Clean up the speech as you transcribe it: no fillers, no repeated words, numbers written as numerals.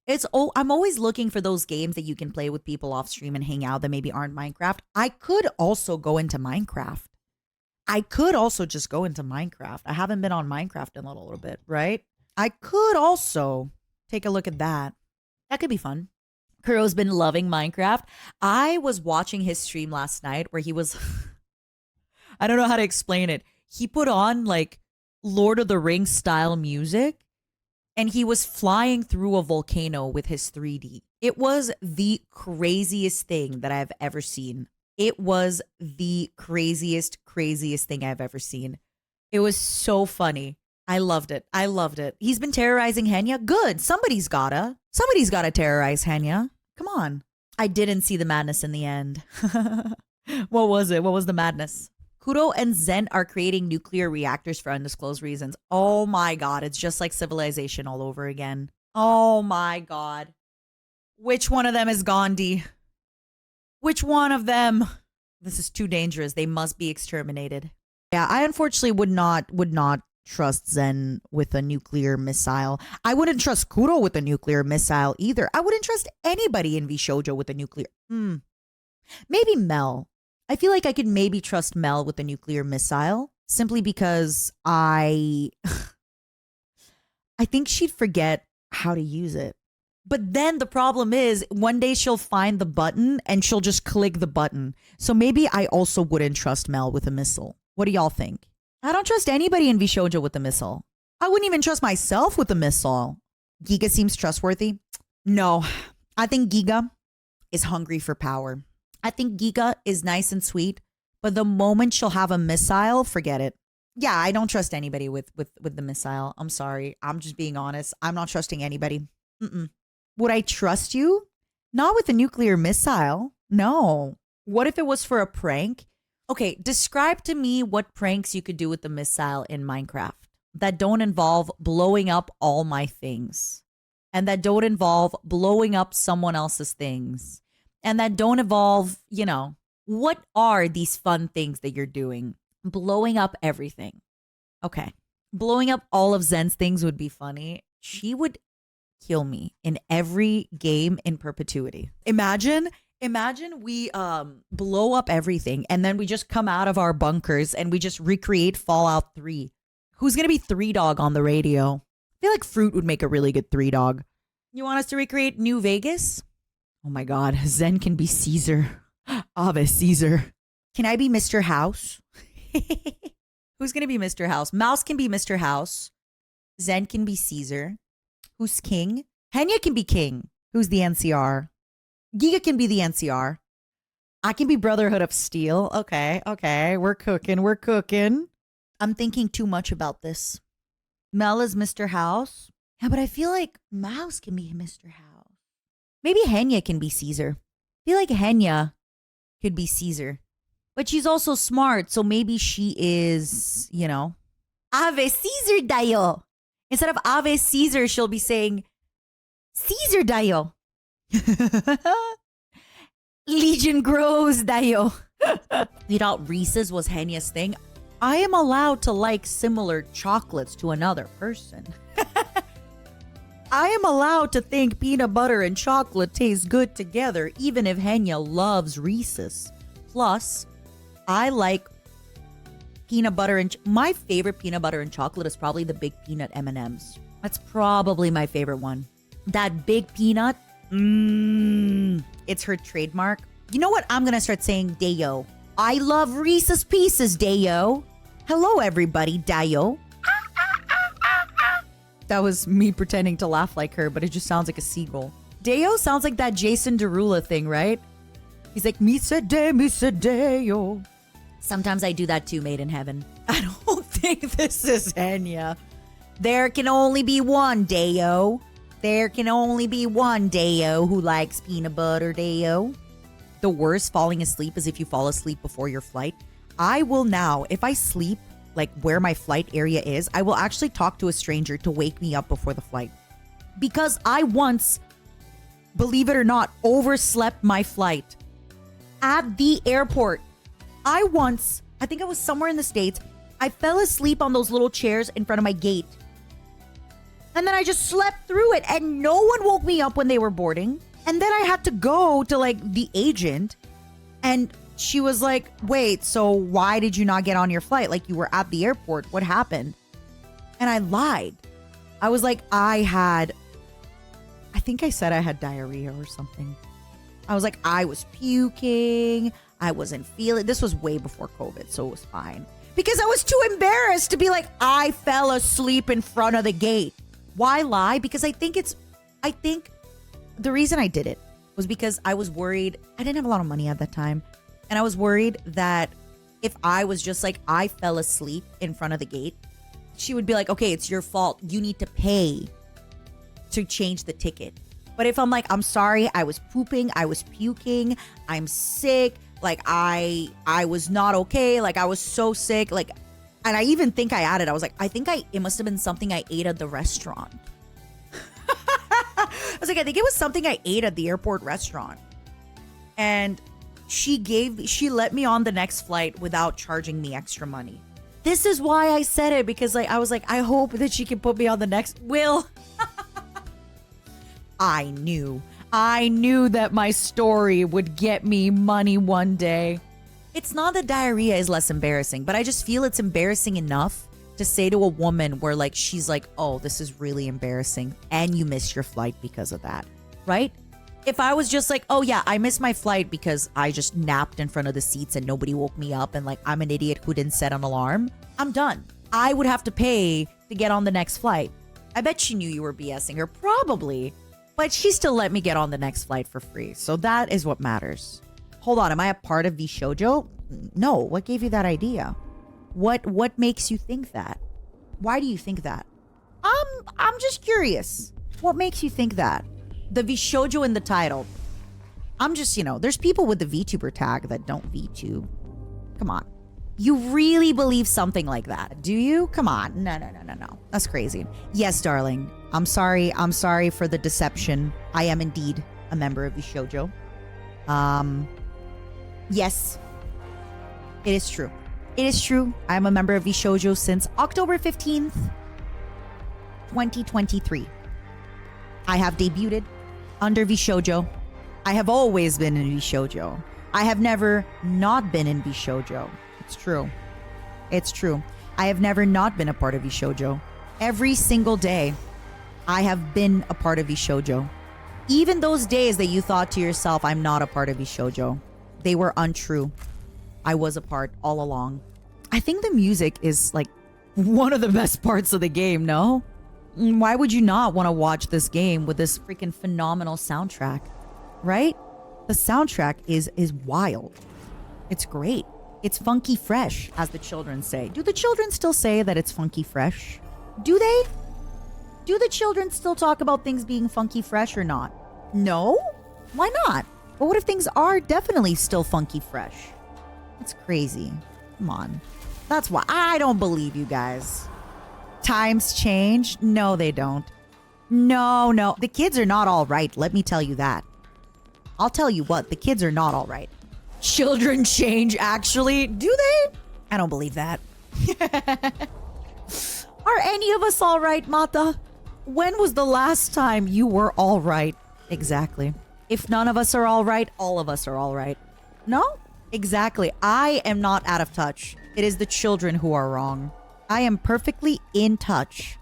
I'm always looking for those games that you can play with people off stream and hang out that maybe aren't Minecraft. I could also go into Minecraft. I could also just go into Minecraft. I haven't been on Minecraft in a little bit, right? I could also take a look at that. That could be fun. Kuro's been loving Minecraft. I was watching his stream last night where he was, I don't know how to explain it. He put on like Lord of the Rings style music and he was flying through a volcano with his 3D. It was the craziest thing that I've ever seen. It was the craziest thing I've ever seen. It was so funny. I loved it. I loved it. He's been terrorizing Henya. Good. Somebody's gotta terrorize Henya. Come on. I didn't see the madness in the end. What was it? What was the madness? Kuro and Zen are creating nuclear reactors for undisclosed reasons. Oh my God. It's just like Civilization all over again. Oh my God. Which one of them is Gandhi? Which one of them? This is too dangerous. They must be exterminated. Yeah, I unfortunately would not trust Zen with a nuclear missile. I wouldn't trust Kuro with a nuclear missile either. I wouldn't trust anybody in VShojo with a nuclear. Maybe Mel. I feel like I could maybe trust Mel with a nuclear missile simply because I think she'd forget how to use it. But then the problem is one day she'll find the button and she'll just click the button. So maybe I also wouldn't trust Mel with a missile. What do y'all think? I don't trust anybody in VShojo with a missile. I wouldn't even trust myself with a missile. Giga seems trustworthy. No, I think Giga is hungry for power. I think Giga is nice and sweet, but the moment she'll have a missile, forget it. Yeah, I don't trust anybody with the missile. I'm sorry. I'm just being honest. I'm not trusting anybody. Would I trust you? Not with a nuclear missile. No. What if it was for a prank? Okay, describe to me what pranks you could do with the missile in Minecraft that don't involve blowing up all my things and that don't involve blowing up someone else's things and that don't involve, what are these fun things that you're doing? Blowing up everything. Okay. Blowing up all of Zen's things would be funny. She would kill me in every game in perpetuity. Imagine we blow up everything and then we just come out of our bunkers and we just recreate Fallout 3. Who's gonna be 3 Dog on the radio? I feel like Fruit would make a really good 3 Dog. You want us to recreate New Vegas? Oh my God, Zen can be Caesar. Ave Caesar. Can I be Mr. House? Who's gonna be Mr. House? Mouse can be Mr. House. Zen can be Caesar. Who's king? Henya can be king. Who's the NCR? Giga can be the NCR. I can be Brotherhood of Steel. Okay. We're cooking. I'm thinking too much about this. Mel is Mr. House. Yeah, but I feel like Mouse can be Mr. House. Maybe Henya can be Caesar. I feel like Henya could be Caesar. But she's also smart, so maybe she is, Ave Caesar Dayo. Instead of Ave Caesar, she'll be saying, Caesar Dayo. Legion grows, Dayo. You thought Reese's was Henya's thing? I am allowed to like similar chocolates to another person. I am allowed to think peanut butter and chocolate taste good together, even if Henya loves Reese's. Plus, I like peanut butter and my favorite peanut butter and chocolate is probably the big peanut M&Ms. That's probably my favorite one. That big peanut, it's her trademark. You know what? I'm gonna start saying Dayo. I love Reese's Pieces, Dayo. Hello, everybody, Dayo. That was me pretending to laugh like her, but it just sounds like a seagull. Dayo sounds like that Jason Derulo thing, right? He's like, Misa Dayo. Sometimes I do that too, Made in Heaven. I don't think this is Henya. There can only be one Dayo. There can only be one Dayo who likes peanut butter, Dayo. The worst falling asleep is if you fall asleep before your flight. I will now, if I sleep like where my flight area is, I will actually talk to a stranger to wake me up before the flight. Because I once, believe it or not, overslept my flight at the airport. I think I was somewhere in the States, I fell asleep on those little chairs in front of my gate. And then I just slept through it and no one woke me up when they were boarding. And then I had to go to like the agent and she was like, wait, so why did you not get on your flight? Like you were at the airport. What happened? And I lied. I was like, I think I said I had diarrhea or something. I was like, I was puking. I wasn't feeling. This was way before COVID, so it was fine. Because I was too embarrassed to be like, I fell asleep in front of the gate. Why lie? Because I think the reason I did it was because I was worried. I didn't have a lot of money at that time. And I was worried that if I was just like, I fell asleep in front of the gate, she would be like, okay, it's your fault. You need to pay to change the ticket. But if I'm like, I'm sorry, I was pooping, I was puking, I'm sick, like I was not okay, like I was so sick, like, and I even think I added, I was like, it must have been something I ate at the restaurant. I was like, I think it was something I ate at the airport restaurant. And she let me on the next flight without charging me extra money. This is why I said it, because like I was like, I hope that she can put me on the next. Will. I knew that my story would get me money one day. It's not that diarrhea is less embarrassing, but I just feel it's embarrassing enough to say to a woman where like she's like, oh, this is really embarrassing and you missed your flight because of that, right? If I was just like, oh yeah, I missed my flight because I just napped in front of the seats and nobody woke me up and like I'm an idiot who didn't set an alarm, I'm done. I would have to pay to get on the next flight. I bet she knew you were BSing her, probably. But she still let me get on the next flight for free. So that is what matters. Hold on, am I a part of VShojo? No, what gave you that idea? What makes you think that? Why do you think that? I'm just curious. What makes you think that? The VShojo in the title. I'm just, there's people with the VTuber tag that don't VTube. Come on. You really believe something like that, do you? Come on. No. That's crazy. Yes, darling. I'm sorry for the deception. I am indeed a member of VShojo. Yes. It is true. It is true. I am a member of VShojo since October 15th, 2023. I have debuted under VShojo. I have always been in VShojo. I have never not been in VShojo. It's true. It's true. I have never not been a part of VShojo. Every single day, I have been a part of VShojo. Even those days that you thought to yourself, I'm not a part of VShojo, they were untrue. I was a part all along. I think the music is like one of the best parts of the game, no? Why would you not want to watch this game with this freaking phenomenal soundtrack, right? The soundtrack is wild. It's great. It's funky fresh, as the children say. Do the children still say that it's funky fresh? Do they? Do the children still talk about things being funky fresh or not? No? Why not? But what if things are definitely still funky fresh? That's crazy. Come on. That's why I don't believe you guys. Times change? No, they don't. No. The kids are not all right. Let me tell you that. I'll tell you what, the kids are not all right. Children change, actually. Do they? I don't believe that. Are any of us all right, Mata? When was the last time you were all right? Exactly. If none of us are all right, all of us are all right. No? Exactly. I am not out of touch. It is the children who are wrong. I am perfectly in touch